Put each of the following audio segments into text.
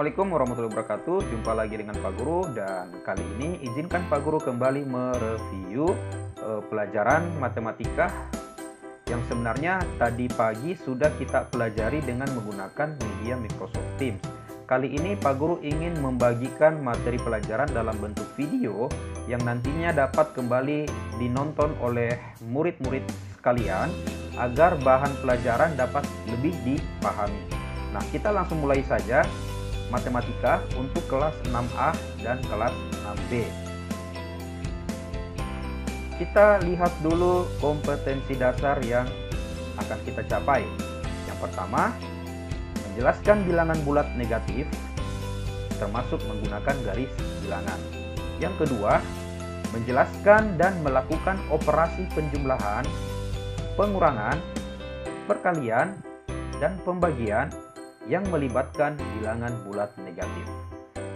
Assalamualaikum warahmatullahi wabarakatuh. Jumpa lagi dengan Pak Guru, dan kali ini izinkan Pak Guru kembali mereview pelajaran matematika yang sebenarnya tadi pagi sudah kita pelajari dengan menggunakan media Microsoft Teams. Kali ini Pak Guru ingin membagikan materi pelajaran dalam bentuk video yang nantinya dapat kembali dinonton oleh murid-murid sekalian agar bahan pelajaran dapat lebih dipahami. Nah, kita langsung mulai saja matematika untuk kelas 6A dan kelas 6B. Kita lihat dulu kompetensi dasar yang akan kita capai. Yang pertama, menjelaskan bilangan bulat negatif termasuk menggunakan garis bilangan. Yang kedua, menjelaskan dan melakukan operasi penjumlahan, pengurangan, perkalian, dan pembagian yang melibatkan bilangan bulat negatif.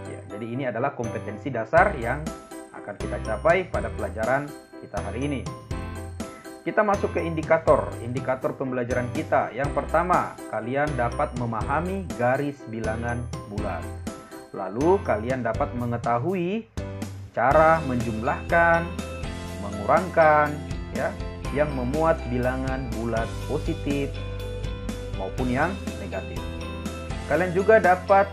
Ya, jadi ini adalah kompetensi dasar yang akan kita capai pada pelajaran kita hari ini. Kita masuk ke indikator pembelajaran kita. Yang pertama, kalian dapat memahami garis bilangan bulat. Lalu kalian dapat mengetahui cara menjumlahkan, mengurangkan, ya, yang memuat bilangan bulat positif maupun yang negatif. Kalian juga dapat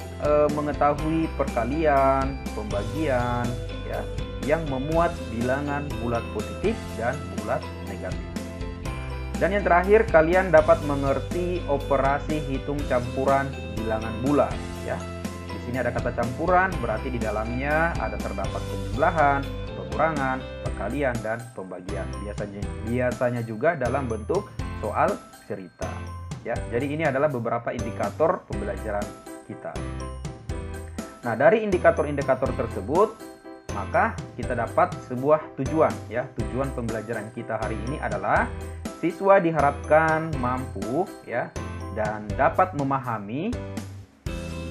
mengetahui perkalian, pembagian, ya, yang memuat bilangan bulat positif dan bulat negatif. Dan yang terakhir, kalian dapat mengerti operasi hitung campuran bilangan bulat. Ya, di sini ada kata campuran, berarti di dalamnya ada terdapat penjumlahan, pengurangan, perkalian, dan pembagian. Biasanya juga dalam bentuk soal cerita. Ya, jadi ini adalah beberapa indikator pembelajaran kita. Nah, dari indikator-indikator tersebut, maka kita dapat sebuah tujuan. Ya, tujuan pembelajaran kita hari ini adalah siswa diharapkan mampu, ya, dan dapat memahami,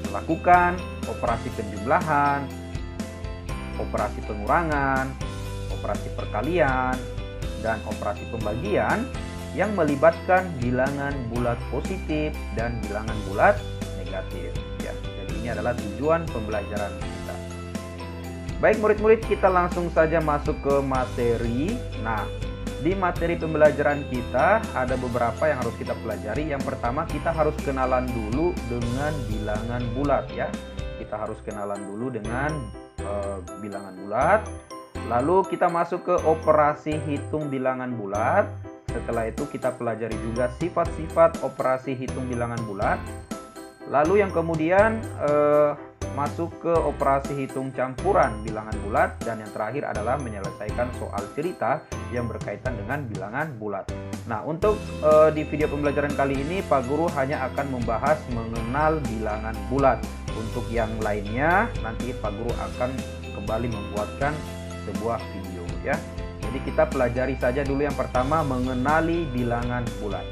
melakukan operasi penjumlahan, operasi pengurangan, operasi perkalian, dan operasi pembagian yang melibatkan bilangan bulat positif dan bilangan bulat negatif. Ya, jadi ini adalah tujuan pembelajaran kita. Baik murid-murid, kita langsung saja masuk ke materi. Nah, di materi pembelajaran kita ada beberapa yang harus kita pelajari. Yang pertama, kita harus kenalan dulu dengan bilangan bulat, ya. Kita harus kenalan dulu dengan bilangan bulat. Lalu kita masuk ke operasi hitung bilangan bulat. Setelah itu kita pelajari juga sifat-sifat operasi hitung bilangan bulat. Lalu yang kemudian masuk ke operasi hitung campuran bilangan bulat. Dan yang terakhir adalah menyelesaikan soal cerita yang berkaitan dengan bilangan bulat. Nah, untuk di video pembelajaran kali ini Pak Guru hanya akan membahas mengenal bilangan bulat. Untuk yang lainnya nanti Pak Guru akan kembali membuatkan sebuah video, ya. Jadi kita pelajari saja dulu yang pertama, mengenali bilangan bulat.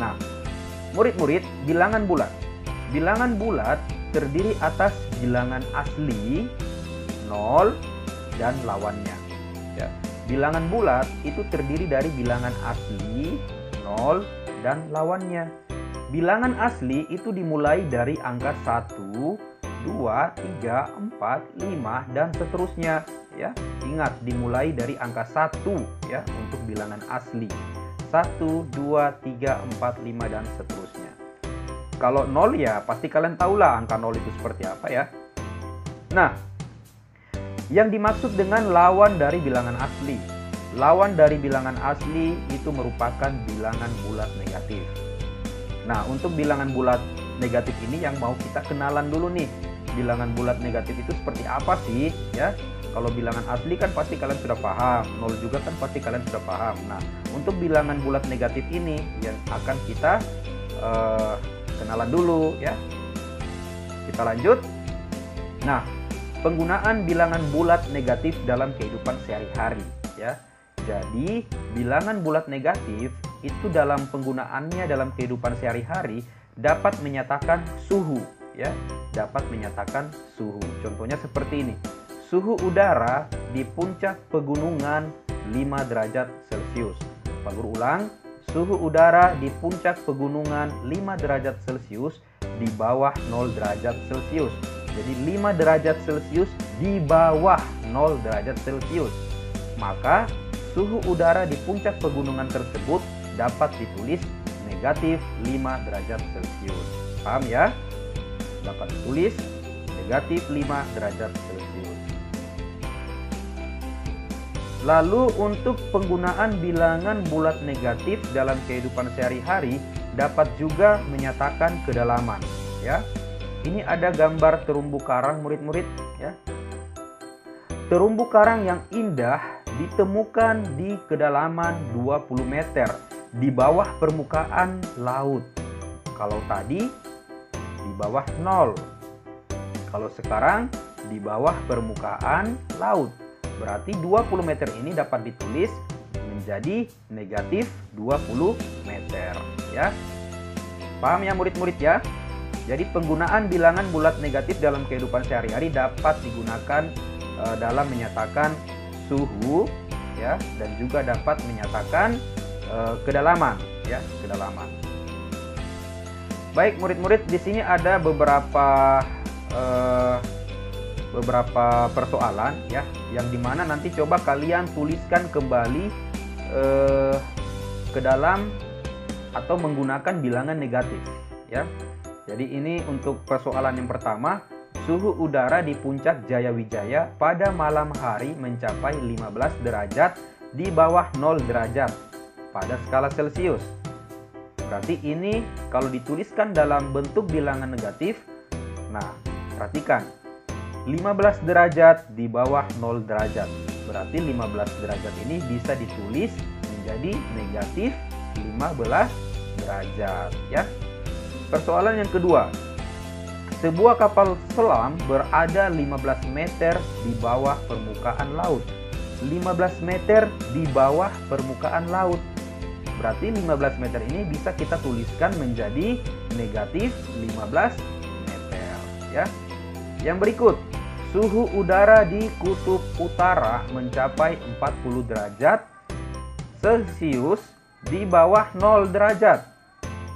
Nah, murid-murid, bilangan bulat. Bilangan bulat terdiri atas bilangan asli, 0, dan lawannya. Ya. Bilangan bulat itu terdiri dari bilangan asli, 0, dan lawannya. Bilangan asli itu dimulai dari angka 1, 2, 3, 4, 5, dan seterusnya. Ya, ingat, dimulai dari angka 1, ya, untuk bilangan asli. 1, 2, 3, 4, 5, dan seterusnya. Kalau 0, ya pasti kalian tahulah angka 0 itu seperti apa, ya. Nah, yang dimaksud dengan lawan dari bilangan asli. Lawan dari bilangan asli itu merupakan bilangan bulat negatif. Nah, untuk bilangan bulat negatif ini yang mau kita kenalan dulu nih. Bilangan bulat negatif itu seperti apa sih, ya? Kalau bilangan asli kan pasti kalian sudah paham, 0 juga kan pasti kalian sudah paham. Nah, untuk bilangan bulat negatif ini yang akan kita kenalan dulu, ya. Kita lanjut. Nah, penggunaan bilangan bulat negatif dalam kehidupan sehari-hari, ya. Jadi, bilangan bulat negatif itu dalam penggunaannya dalam kehidupan sehari-hari dapat menyatakan suhu, ya. Dapat menyatakan suhu. Contohnya seperti ini. Suhu udara di puncak pegunungan 5 derajat Celcius. Pak Guru ulang, suhu udara di puncak pegunungan 5 derajat Celcius di bawah 0 derajat Celcius. Jadi 5 derajat Celcius di bawah 0 derajat Celcius. Maka suhu udara di puncak pegunungan tersebut dapat ditulis negatif 5 derajat Celcius. Paham ya? Dapat ditulis negatif 5 derajat Celcius. Lalu untuk penggunaan bilangan bulat negatif dalam kehidupan sehari-hari dapat juga menyatakan kedalaman, ya. Ini ada gambar terumbu karang, murid-murid, ya. Terumbu karang yang indah ditemukan di kedalaman 20 meter di bawah permukaan laut. Kalau tadi di bawah 0. Kalau sekarang di bawah permukaan laut. Berarti 20 meter ini dapat ditulis menjadi negatif 20 meter, ya. Paham ya murid-murid ya? Jadi penggunaan bilangan bulat negatif dalam kehidupan sehari-hari dapat digunakan dalam menyatakan suhu, ya, dan juga dapat menyatakan kedalaman, ya, kedalaman. Baik murid-murid, di sini ada beberapa persoalan, ya, yang dimana nanti coba kalian tuliskan kembali ke dalam atau menggunakan bilangan negatif, ya. Jadi ini untuk persoalan yang pertama, suhu udara di puncak Jayawijaya pada malam hari mencapai 15 derajat di bawah 0 derajat pada skala Celcius. Berarti ini kalau dituliskan dalam bentuk bilangan negatif, nah perhatikan, 15 derajat di bawah 0 derajat. Berarti 15 derajat ini bisa ditulis menjadi negatif 15 derajat, ya. Persoalan yang kedua. Sebuah kapal selam berada 15 meter di bawah permukaan laut. 15 meter di bawah permukaan laut. Berarti 15 meter ini bisa kita tuliskan menjadi negatif 15 meter, ya. Yang berikut, suhu udara di kutub utara mencapai 40 derajat Celcius di bawah 0 derajat.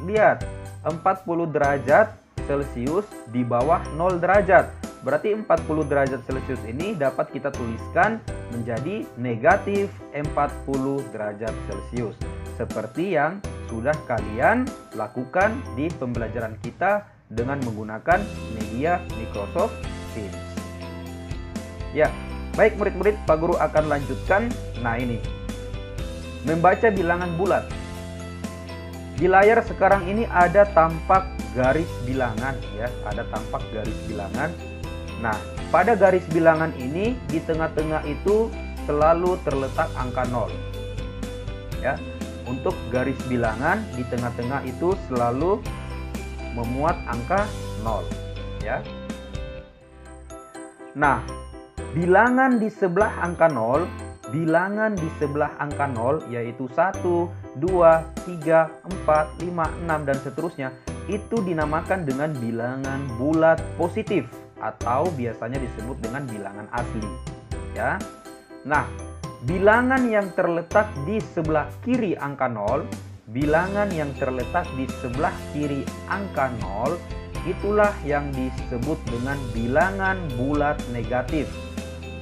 Lihat, 40 derajat Celcius di bawah 0 derajat. Berarti 40 derajat Celcius ini dapat kita tuliskan menjadi negatif 40 derajat Celcius. Seperti yang sudah kalian lakukan di pembelajaran kita dengan menggunakan media Microsoft Teams. Ya, baik murid-murid, Pak Guru akan lanjutkan. Nah ini, membaca bilangan bulat. Di layar sekarang ini ada tampak garis bilangan, ya, ada tampak garis bilangan. Nah, pada garis bilangan ini di tengah-tengah itu selalu terletak angka 0. Ya, untuk garis bilangan di tengah-tengah itu selalu memuat angka 0, ya. Nah, bilangan di sebelah angka 0, bilangan di sebelah angka 0 yaitu 1, 2, 3, 4, 5, 6 dan seterusnya itu dinamakan dengan bilangan bulat positif atau biasanya disebut dengan bilangan asli, ya. Nah, bilangan yang terletak di sebelah kiri angka 0, bilangan yang terletak di sebelah kiri angka 0 itulah yang disebut dengan bilangan bulat negatif.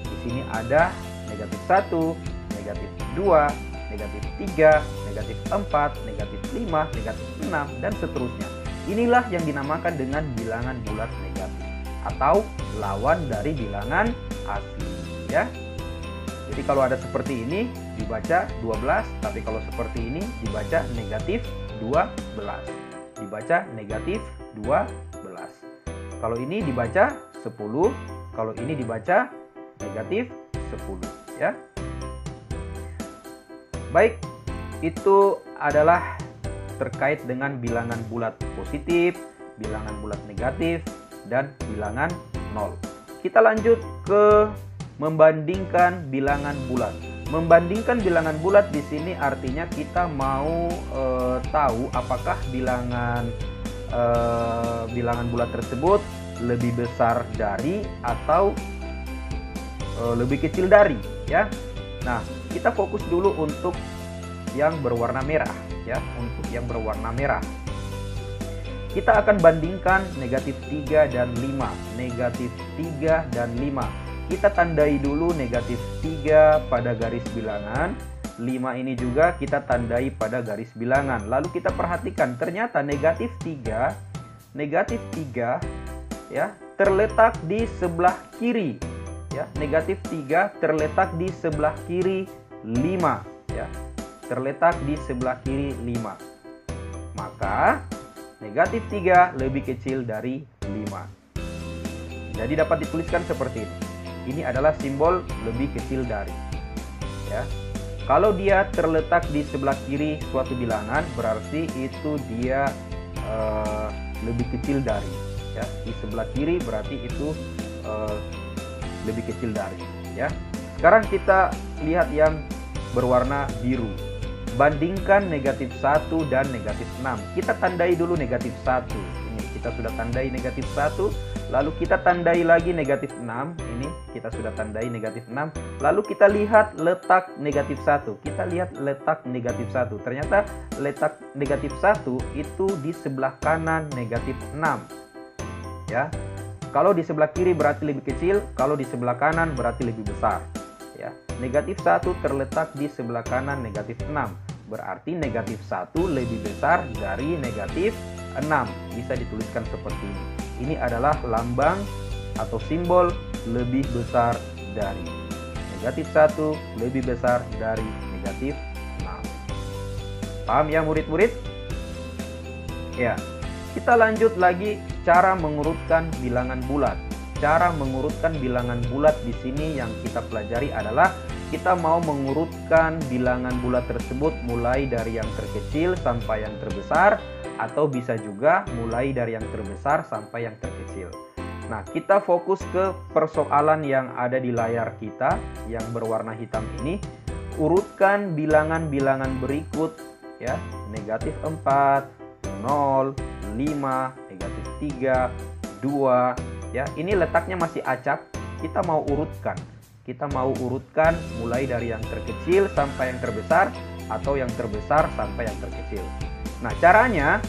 Di sini ada negatif 1, negatif 2, negatif 3, negatif 4, negatif 5, negatif 6 dan seterusnya. Inilah yang dinamakan dengan bilangan bulat negatif atau lawan dari bilangan asli, ya. Jadi kalau ada seperti ini dibaca 12, tapi kalau seperti ini dibaca negatif 12. Dibaca negatif 12. Kalau ini dibaca 10, kalau ini dibaca negatif 10, ya. Baik, itu adalah terkait dengan bilangan bulat positif, bilangan bulat negatif, dan bilangan 0. Kita lanjut ke membandingkan bilangan bulat. Membandingkan bilangan bulat di sini artinya kita mau tahu apakah bilangan bulat tersebut lebih besar dari atau lebih kecil dari, ya. Nah, kita fokus dulu untuk yang berwarna merah, ya, untuk yang berwarna merah. Kita akan bandingkan negatif 3 dan 5. Negatif 3 dan 5. Kita tandai dulu negatif 3 pada garis bilangan. 5 ini juga kita tandai pada garis bilangan. Lalu kita perhatikan ternyata negatif 3 ya, terletak di sebelah kiri. Ya, negatif 3 terletak di sebelah kiri 5. Ya, terletak di sebelah kiri 5. Maka negatif 3 lebih kecil dari 5. Jadi dapat dituliskan seperti ini. Ini adalah simbol lebih kecil dari. Ya. Kalau dia terletak di sebelah kiri suatu bilangan, berarti itu dia lebih kecil dari. Ya. Di sebelah kiri berarti itu lebih kecil dari. Ya. Sekarang kita lihat yang berwarna biru. Bandingkan negatif 1 dan negatif 6. Kita tandai dulu negatif 1. Ini kita sudah tandai negatif 1. Lalu kita tandai lagi negatif 6. Ini kita sudah tandai negatif 6. Lalu kita lihat letak negatif 1. Kita lihat letak negatif 1. Ternyata letak negatif 1 itu di sebelah kanan negatif 6. Ya. Kalau di sebelah kiri berarti lebih kecil, kalau di sebelah kanan berarti lebih besar. Ya. Negatif 1 terletak di sebelah kanan negatif 6. Berarti negatif 1 lebih besar dari negatif 6. Bisa dituliskan seperti ini. Ini adalah lambang atau simbol lebih besar dari. Negatif 1 lebih besar dari negatif 6. Paham ya murid-murid? Ya. Kita lanjut lagi cara mengurutkan bilangan bulat. Cara mengurutkan bilangan bulat di sini yang kita pelajari adalah kita mau mengurutkan bilangan bulat tersebut mulai dari yang terkecil sampai yang terbesar, atau bisa juga mulai dari yang terbesar sampai yang terkecil. Nah, kita fokus ke persoalan yang ada di layar kita yang berwarna hitam ini. Urutkan bilangan-bilangan berikut ya, negatif 4, 0, 5, negatif 3, 2 ya. Ini letaknya masih acak. Kita mau urutkan. Kita mau urutkan mulai dari yang terkecil sampai yang terbesar, atau yang terbesar sampai yang terkecil. Nah, caranya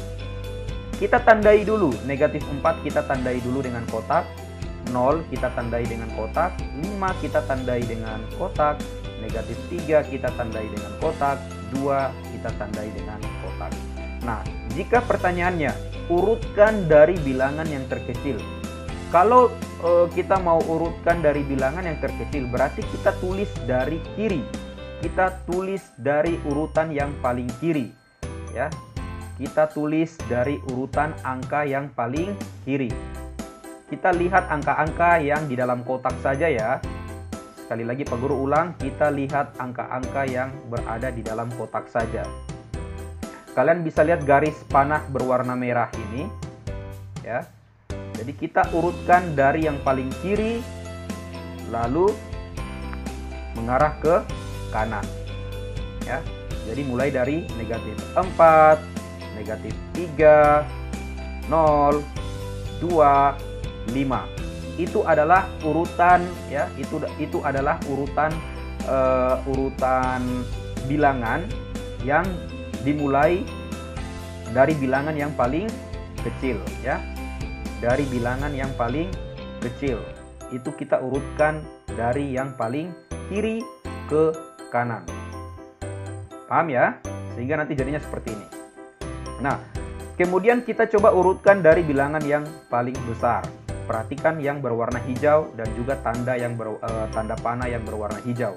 kita tandai dulu. Negatif 4 kita tandai dulu dengan kotak, 0 kita tandai dengan kotak, 5 kita tandai dengan kotak, negatif 3 kita tandai dengan kotak, 2 kita tandai dengan kotak. Nah, jika pertanyaannya urutkan dari bilangan yang terkecil. Kalau kita mau urutkan dari bilangan yang terkecil, berarti kita tulis dari kiri. Kita tulis dari urutan yang paling kiri. Ya. Kita tulis dari urutan angka yang paling kiri. Kita lihat angka-angka yang di dalam kotak saja ya. Sekali lagi Pak Guru ulang, kita lihat angka-angka yang berada di dalam kotak saja. Kalian bisa lihat garis panah berwarna merah ini. Ya. Jadi kita urutkan dari yang paling kiri, lalu mengarah ke kanan. Ya. Jadi mulai dari negatif 4, negatif 3, 0, 2, 5. Itu adalah urutan ya, itu adalah urutan bilangan yang dimulai dari bilangan yang paling kecil ya. Dari bilangan yang paling kecil. Itu kita urutkan dari yang paling kiri ke kanan. Paham ya? Sehingga nanti jadinya seperti ini. Nah, kemudian kita coba urutkan dari bilangan yang paling besar. Perhatikan yang berwarna hijau dan juga tanda panah yang berwarna hijau.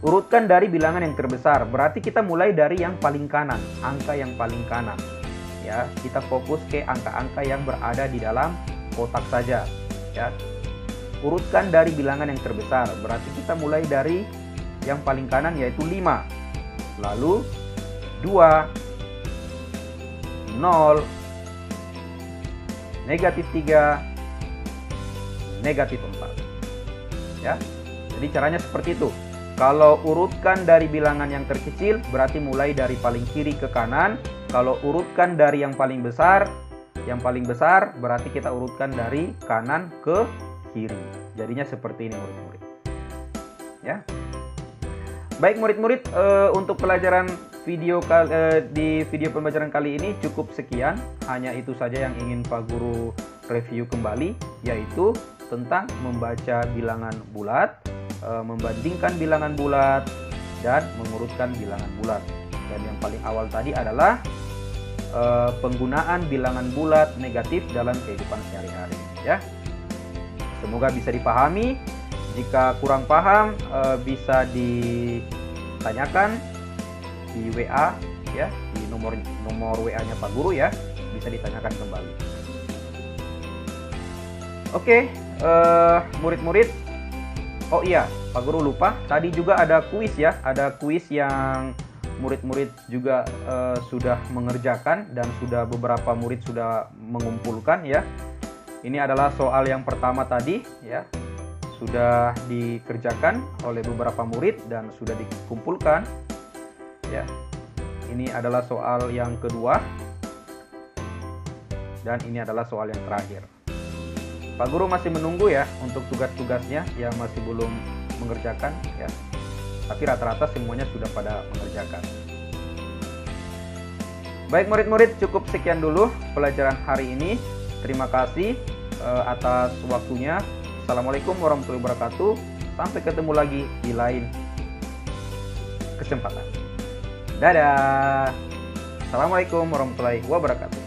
Urutkan dari bilangan yang terbesar. Berarti kita mulai dari yang paling kanan, angka yang paling kanan. Ya, kita fokus ke angka-angka yang berada di dalam kotak saja. Ya. Urutkan dari bilangan yang terbesar. Berarti kita mulai dari yang paling kanan yaitu 5. Lalu 2, 0, negatif 3, negatif 4. Ya. Jadi caranya seperti itu. Kalau urutkan dari bilangan yang terkecil, berarti mulai dari paling kiri ke kanan. Kalau urutkan dari yang paling besar berarti kita urutkan dari kanan ke kiri. Jadinya seperti ini murid-murid. Ya. Baik murid-murid, untuk pelajaran di video pembelajaran kali ini cukup sekian. Hanya itu saja yang ingin Pak Guru review kembali, yaitu tentang membaca bilangan bulat, membandingkan bilangan bulat, dan mengurutkan bilangan bulat. Dan yang paling awal tadi adalah penggunaan bilangan bulat negatif dalam kehidupan sehari-hari, ya. Semoga bisa dipahami. Jika kurang paham, bisa ditanyakan di WA, ya, di nomor WA-nya Pak Guru, ya, bisa ditanyakan kembali. Oke, murid-murid. Oh iya, Pak Guru lupa. Tadi juga ada kuis, ya. Ada kuis yang murid-murid juga sudah mengerjakan dan beberapa murid sudah mengumpulkan, ya. Ini adalah soal yang pertama tadi, ya. Sudah dikerjakan oleh beberapa murid dan sudah dikumpulkan, ya. Ini adalah soal yang kedua dan ini adalah soal yang terakhir. Pak Guru masih menunggu, ya, untuk tugas-tugasnya yang masih belum mengerjakan, ya. Tapi rata-rata semuanya sudah pada mengerjakan. Baik murid-murid, cukup sekian dulu pelajaran hari ini. Terima kasih atas waktunya. Assalamualaikum warahmatullahi wabarakatuh. Sampai ketemu lagi di lain kesempatan. Dadah. Assalamualaikum warahmatullahi wabarakatuh.